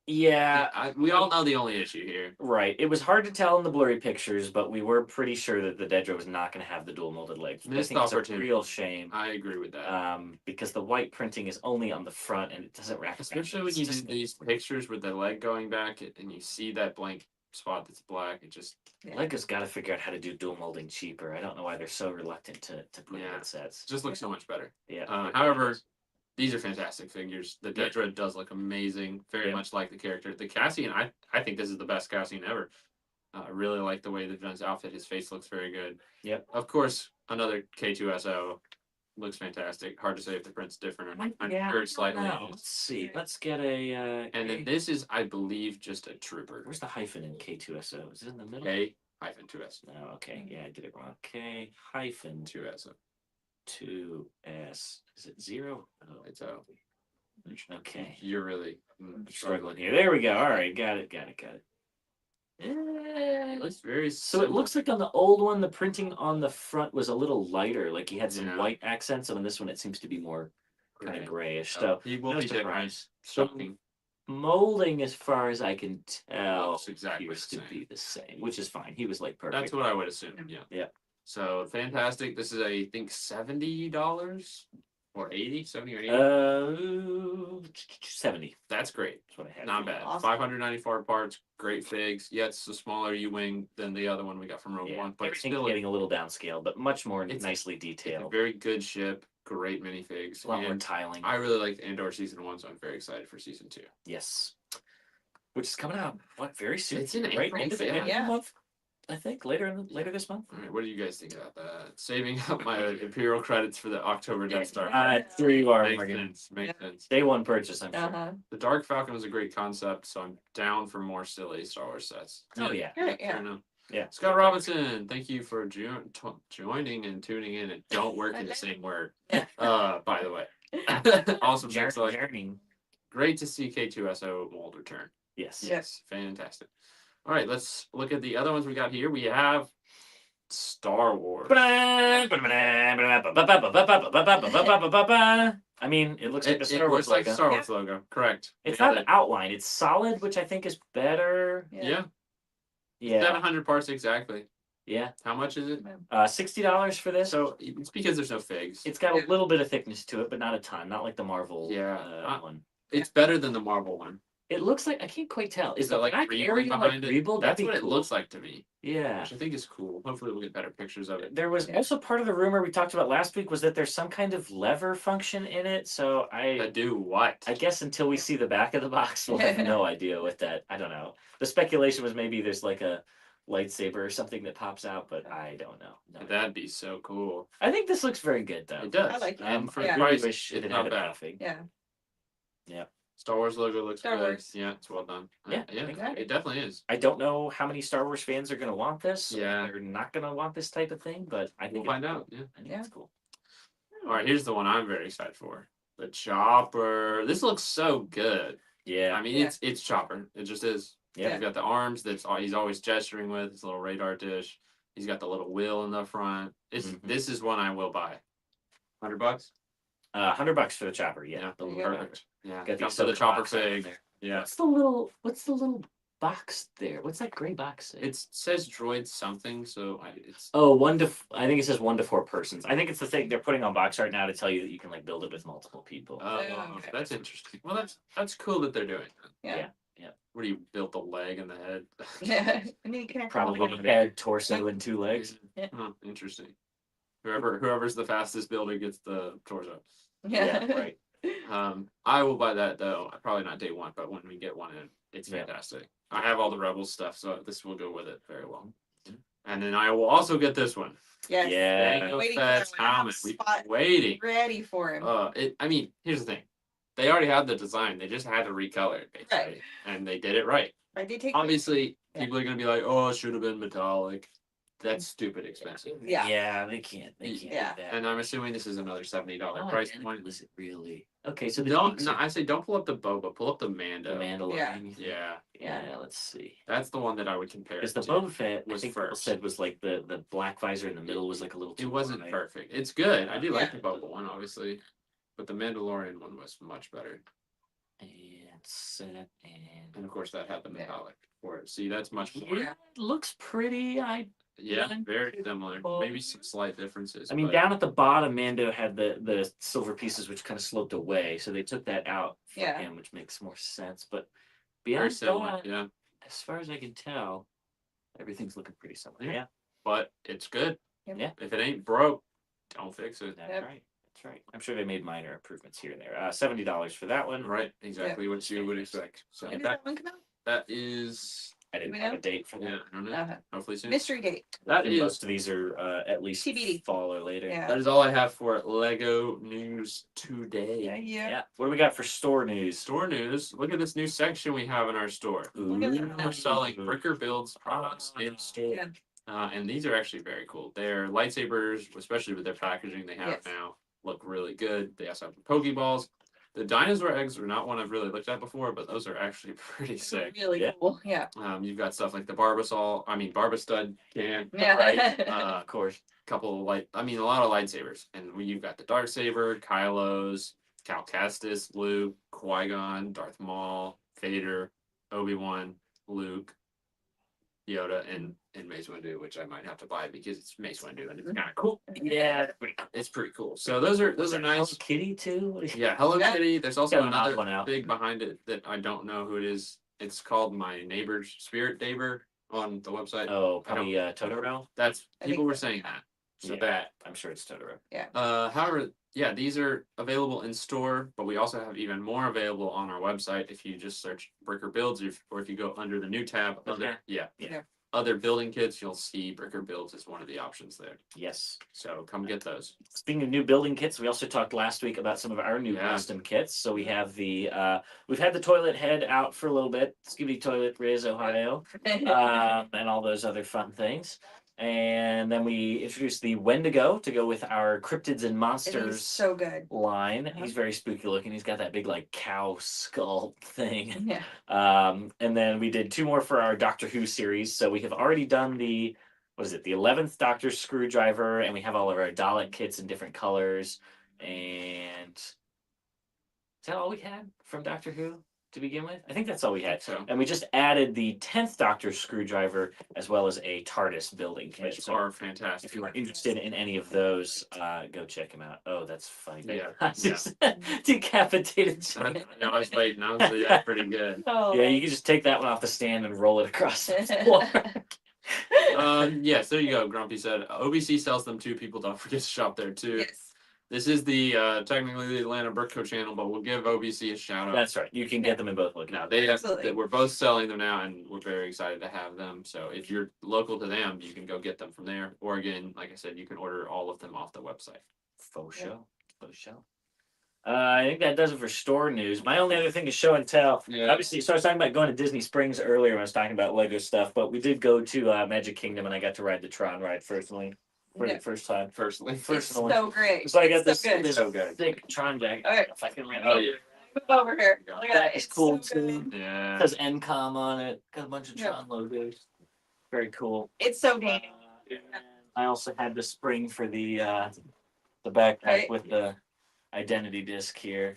Yeah. We all know the only issue here. Right. It was hard to tell in the blurry pictures, but we were pretty sure that the Dedra was not going to have the dual molded legs. Missed I think it's a opportunity. real shame. I agree with that. Because the white printing is only on the front and it doesn't wrap. Especially when you do these pictures with the leg going back and you see that blank spot that's black. It just Lego's got to figure out how to do dual molding cheaper. I don't know why they're so reluctant to put in sets. just looks so much better. Yeah. However, these are fantastic figures. The Dedra does look amazing, very much like the character. The Cassian, I think this is the best Cassian ever. I really like the way they've done his outfit. His face looks very good. Yep. Of course, another K2SO looks fantastic. Hard to say if the print's different or not. I'm sure slightly. Let's see. Let's get a. And then this is, I believe, just a trooper. Where's the hyphen in K2SO? Is it in the middle? K-2S. No, okay. Yeah, I did it wrong. K hyphen 2S. 2S. Is it 0? Oh, It's okay. You're really Struggling here. There we go. All right. Got it. It looks very So it looks like on the old one, the printing on the front was a little lighter. Like he had some white accents. And on this one, it seems to be more kind of grayish. So he will no be different. surprise. Shocking. Molding, as far as I can tell, Looks exactly appears the to same. be the same, which is fine. He was like perfect. That's what I would assume. Yeah. Yeah. So fantastic. This is I think $70 or 80, 70 or 80. 70. That's great. That's what I had. Not bad. Awesome. 594 parts. Great figs. Yeah, it's a smaller U-wing than the other one we got from Rogue One, but Everything's still getting a little downscale, but much more nicely it's a detailed. very good ship. Great minifigs. A lot more and tiling. I really liked Andor season 1, so I'm very excited for season 2. Yes. Which is coming out very soon. It's in right April, end of the yeah. month. I think later this month. All right, what do you guys think about that? Saving up my Imperial credits for the October Death Star. There you are, Makes Morgan. sense. Makes sense. Day one purchase, I'm sure. Uh-huh. The Dark Falcon was a great concept, so I'm down for more silly Star Wars sets. Oh yeah. Yeah. Fair enough. Yeah. Scott Robinson, thank you for joining and tuning in. And don't work in the same word. By the way. Awesome. Thanks, like, great to see K2SO mold return. Yes. Yes. Fantastic. All right, let's look at the other ones we got here. We have Star Wars. I mean, it looks like the Star Wars like logo. Star Wars logo. Correct. It's not an outline. It's solid, which I think is better. Yeah. Yeah. 700 parts exactly. Yeah. How much is it? $60 for this. So it's because there's no figs. It's got a little bit of thickness to it, but not a ton. Not like the Marvel one. It's better than the Marvel one. It looks like I can't quite tell. Is the like black Reebok area behind like it? Reebok? That's That'd what be it cool. looks like to me. Yeah. Which I think is cool. Hopefully we'll get better pictures of it. There was also part of the rumor we talked about last week was that there's some kind of lever function in it. So I do what? I guess until we see the back of the box, we'll have no idea what that. I don't know. The speculation was maybe there's like a lightsaber or something that pops out, but I don't know. No. That'd be so cool. I think this looks very good though. It does. I like it. And for I the really price, wish it it's had not had a bad. config. Yeah. Yeah. Star Wars logo looks Star good. Wars. Yeah, it's well done. Yeah, yeah, exactly. it definitely is. I don't know how many Star Wars fans are going to want this. Yeah. They're not going to want this type of thing, but I think We'll find out. I think Yeah. it's cool. All right, here's the one I'm very excited for. The chopper. This looks so good. Yeah. I mean, it's chopper. It just is. Yeah. He's got the arms. He's always gesturing with his little radar dish. He's got the little wheel in the front. This is one I will buy. $100. $100 for the chopper. Yeah. Perfect. Yeah. Got Comes with the chopper fig. Yeah. What's the little box there? What's that gray box say? It says droid something, so it's. Oh, I think it says 1 to 4 persons. I think it's the thing they're putting on box art now to tell you that you can like build it with multiple people. Oh, okay. that's interesting. Well, that's cool that they're doing that. Yeah. What do you build the leg and the head? Yeah. And then you can Probably head, torso, and 2 legs. Yeah. Huh, interesting. Whoever's the fastest builder gets the torso. Yeah. Right. I will buy that though. Probably not day 1, but when we get one in, it's fantastic. I have all the Rebels stuff, so this will go with it very well. And then I will also get this one. Yes. Yeah. Daniel Waiting Fett's for that helmet. We've spot. been waiting. Ready for him. I mean, here's the thing. They already had the design. They just had to recolor it, basically. Right. And they did it right. I did take. Obviously, Yeah. people are going to be like, oh, it should have been metallic. That's stupid expensive. Yeah. Yeah, they can't Yeah. do that. And I'm assuming this is another $70 price point. Was it really? Okay, so I say don't pull up the Boba, pull up the Mando. the Mandalorian. Yeah. Yeah, let's see. That's the one that I would compare. Because the to. Boba Fett, I was think people first. said was like the black visor in the middle was like a little too It wasn't wide. perfect. It's good. I do like Yeah. the Boba one, obviously, but the Mandalorian one was much better. And set And of course, that had the Yeah. metallic for it. See, that's much more. yeah, it looks pretty. Yeah, very similar. Maybe some slight differences. I mean, but down at the bottom, Mando had the silver pieces, which kind of sloped away, so they took that out for Yeah. him, which makes more sense. But very beyond similar. that, Yeah, as far as I can tell, everything's looking pretty similar. Yeah. Yeah, but it's good. Yep. Yeah. If it ain't broke, don't fix it. that's Yep. right. That's right. I'm sure they made minor improvements here and there. $70 for that one. Right, exactly what you would expect. So When does that that one come out? that is. I didn't we have know? a date for that. Yeah, I don't know. Uh-huh. Hopefully soon. Mystery date. That And is most of these are at least TBD. fall or later. Yeah. that is all I have for Lego news today. Yeah. Yeah. What do we got for store news? Store news. Look at this new section we have in our store. Look at that. We're selling Bricker Builds products in store. Yeah. And these are actually very cool. They're lightsabers, especially with their packaging they have Yes. now. Look really good. They also have the Pokeballs. The dinosaur eggs are not one I've really looked at before, but those are actually pretty sick. Really Yeah. cool. Yeah. You've got stuff like the Barbastud can, Yeah. right? Of course. Couple a lot of lightsabers, and you've got the Darksaber, Kylo's, Cal Kestis, Luke, Qui-Gon, Darth Maul, Vader, Obi-Wan, Luke, Yoda, and Mace Windu, which I might have to buy because it's Mace Windu and it's kind of cool. Yeah. It's pretty cool. So those are Hello nice. Kitty too. What is- Yeah, Hello Yeah. Kitty. There's also Got another one another out. big behind it that I don't know who it is. It's called My Neighbor's Spirit Neighbor on the website. Oh, probably Totoro. That's I think people were that's- saying that. So Yeah, that I'm sure it's Totoro. however, yeah, these are available in store, but we also have even more available on our website if you just search Bricker Builds, or if you go under the new tab, Okay. yeah, Yeah. other building kits, you'll see Bricker Builds is one of the options there. Yes. So come get those. Speaking of new building kits, we also talked last week about some of our new Yeah. custom kits. So we have we've had the toilet head out for a little bit. Skibidi Toilet, Riz, Ohio, and all those other fun things. And then we introduced the Wendigo to go with our cryptids and It is monsters so good. line. He's very spooky looking. He's got that big like cow skull thing. Yeah. And then we did 2 more for our Doctor Who series. So we have already done the 11th Doctor screwdriver, and we have all of our Dalek kits in different colors. And is that all we had from Doctor Who to begin with? I think that's all we had. So And we just added the 10th Doctor screwdriver as well as a TARDIS building kit. which So are fantastic. if you are interested in any of those, go check them out. Oh, that's funny. Yeah, Just decapitated. I know I was waiting. I was that's pretty good. Oh. Yeah, you can just take that one off the stand and roll it across the floor. Yes, there you go. Grumpy said OBC sells them too. People don't forget to shop there too. Yes. This is the technically the Atlanta Brickco channel, but we'll give OBC a shout out. That's right. You can get them in both locations. No, they have. Absolutely. We're both selling them now, and we're very excited to have them. So if you're local to them, you can go get them from there. Or again, like I said, you can order all of them off the website. Faux show. Faux show. I think that does it for store news. My only other thing is show and tell. Yeah. Obviously, so I was talking about going to Disney Springs earlier when I was talking about Lego stuff, but we did go to Magic Kingdom and I got to ride the Tron ride personally. for the first time. Personally. It's so great. So I got It's this, so good. so good. Thick Tron jacket. All right. If I can remember. Oh yeah. Move over here. Look at that. That is It's cool so good. too. Yeah. It says NCOM on it. Got a bunch of Yep. Tron logos. Very cool. It's so damn. And I also had the spring for the backpack Right. with the identity disc here.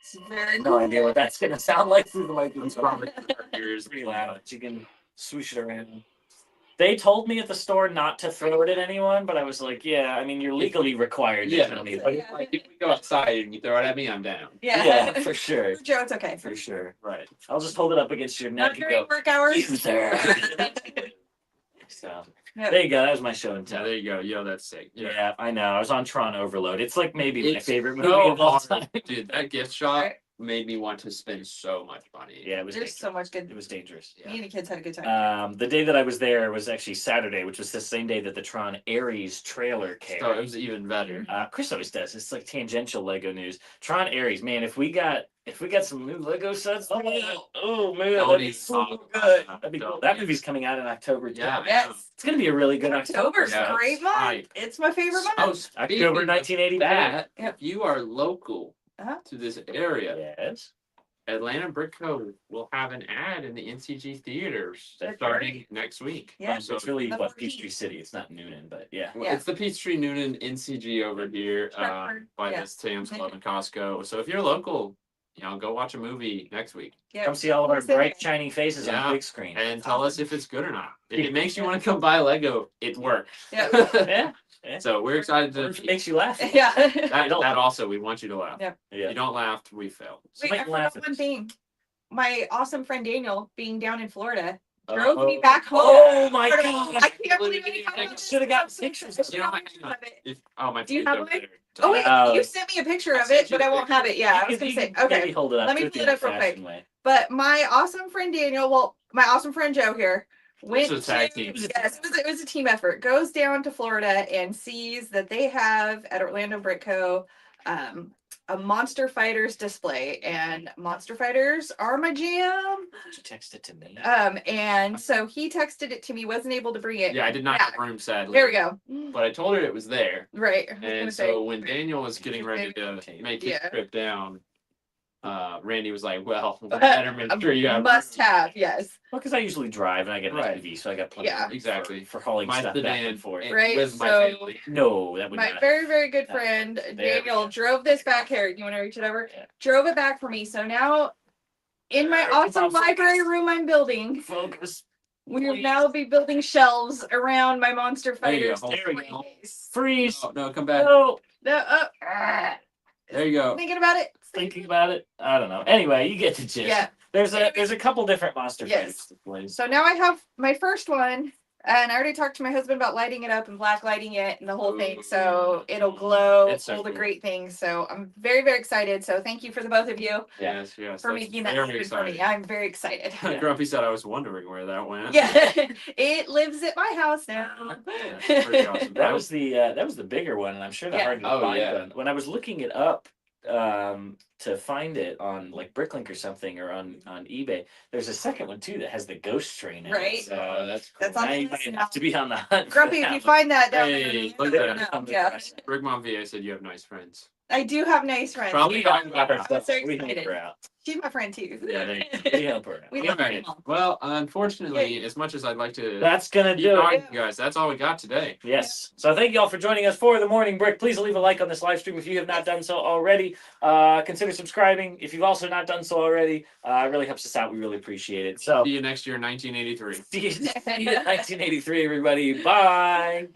It's very No idea what that's gonna sound like through the microphone. It's probably It's pretty loud. You can swoosh it around. They told me at the store not to throw it at anyone, but I was like, yeah, I mean, you're legally required to Yeah. tell me. Yeah. But Like if we go outside and you throw it at me, I'm down. Yeah. yeah, for sure. For Joe, it's okay. For sure. Right. I'll just hold it up against your neck Not and during go, work hours. "You there." So Yep. there you go. That was my show and Yeah, tell. there you go. Yo, that's sick. Yeah, I know. I was on Tron Overload. It's like maybe my It's favorite movie so of all hard. time. Dude, that gift shop Right. made me want to spend so much money. Yeah, it was There's dangerous. so much good. It was dangerous. Yeah. Me and the kids had a good time. The day that I was there was actually Saturday, which was the same day that the Tron Ares trailer came. So it was even better. Chris always does. It's like tangential Lego news. Tron Ares, man. If we got some new Lego sets, oh man, that'd be so good. That'd be cool. That movie's coming out in October too. Yeah. Yes. It's gonna be a really good October. October's Yeah. a great month. Right. It's my favorite Oh, month. speaking October of 1980. that, Yep. if you are local Uh-huh. to this area, Yes. Atlanta Brick Co. will have an ad in the NCG theaters That's starting next week. Yeah. So it's really The what 14th. Peachtree City. It's not Noonan, but yeah. Well, Yeah. It's the Peachtree Noonan NCG over here Stratford, by yeah. this Sam's Club and Costco. So if you're local, go watch a movie next week Yep. Come see all of our Listen. bright, shining faces Yeah. on the big screen. and tell us if it's good or not. If it makes you want to come buy Lego, it worked. Yeah. Yeah. So we're excited Or to. if it makes you laugh. Yeah. That also, we want you to laugh. Yep. If Yeah. you don't laugh, we fail. Wait, Might I laugh forgot at one us. thing. My awesome friend Daniel, being down in Florida, drove me Oh. back home. Oh my I god! can't believe it. Should have got pictures. You know, hang on. My Do you tape's have over one? there. Oh wait, Oh. you sent me a picture I of sent it, you but the I won't have it. Yeah, I was gonna say. Okay, Maybe hold it up. Let me Do it pull the it up real quick. old-fashioned way. but my awesome friend Daniel, well, my awesome friend Joe here went was a tag to, team. yes, it was a team effort. Goes down to Florida and sees that they have at Orlando Brick Co. A Monster Fighters display, and Monster Fighters are my jam. Did you text it to me? And so he texted it to me, wasn't able to bring it. Yeah, I did not back. have room, sadly. There we go. But I told her it was there. Right. I was And gonna so say. when Daniel was getting ready to make his Yeah. trip down, Randy was like, "Well, we better make sure you have Must room." have, yes. Well, because I usually drive and I get an Right. SUV, so I got plenty Yeah. of room Exactly. for hauling My stuff back sedan and forth. and Right, with my so- family. No, that would My not. very, very good No. friend There we Daniel go. drove this back here. You want to reach it over? Yeah. Drove it back for me. So now in my Come awesome on, focus. library room I'm building, Focus. we will Please. now be building shelves around my Monster There you Fighters. go. There we go. displays. Freeze. No, come back. No. No, There you go. thinking about it. Thinking about it. I don't know. Anyway, you get the gist. Yeah. There's a couple different Monster Yes. Fighters displays. So now I have my first one, and I already talked to my husband about lighting it up and black lighting it and the whole thing. So it'll glow, It's so all the cool. great things. So I'm very, very excited. So thank you for the both of you Yeah. Yes, yes. for that's making that very happen for exciting. me. I'm very excited. Yeah. Grumpy said I was wondering where that went. Yeah, it lives at my house now. That's pretty awesome. That was the bigger one, and I'm sure the Yeah. hard to Oh, find yeah. one. When I was looking it up to find it on like Bricklink or something or on eBay, there's a second one too that has the ghost train in it. Right. So That's cool. That's on now the you list might now. have to be on the hunt. for Grumpy, if that you one. find that down Hey, there, look let at me that. know. Yeah. Brick Mom VA said you have nice friends. I do have nice friends. Probably talking about I'm herself. so We help excited. her out. She's my friend too. Yeah, we help her out. We All love her right. mom. Well, unfortunately, as much as I'd like to That's gonna keep do it. talking to you guys, that's all we got today. Yes. So thank you all for joining us for the Morning Brick. Please leave a like on this live stream if you have not done so already. Consider subscribing if you've also not done so already. It really helps us out. We really appreciate it. So See you next year, 1983. see you in 1983, everybody. Bye.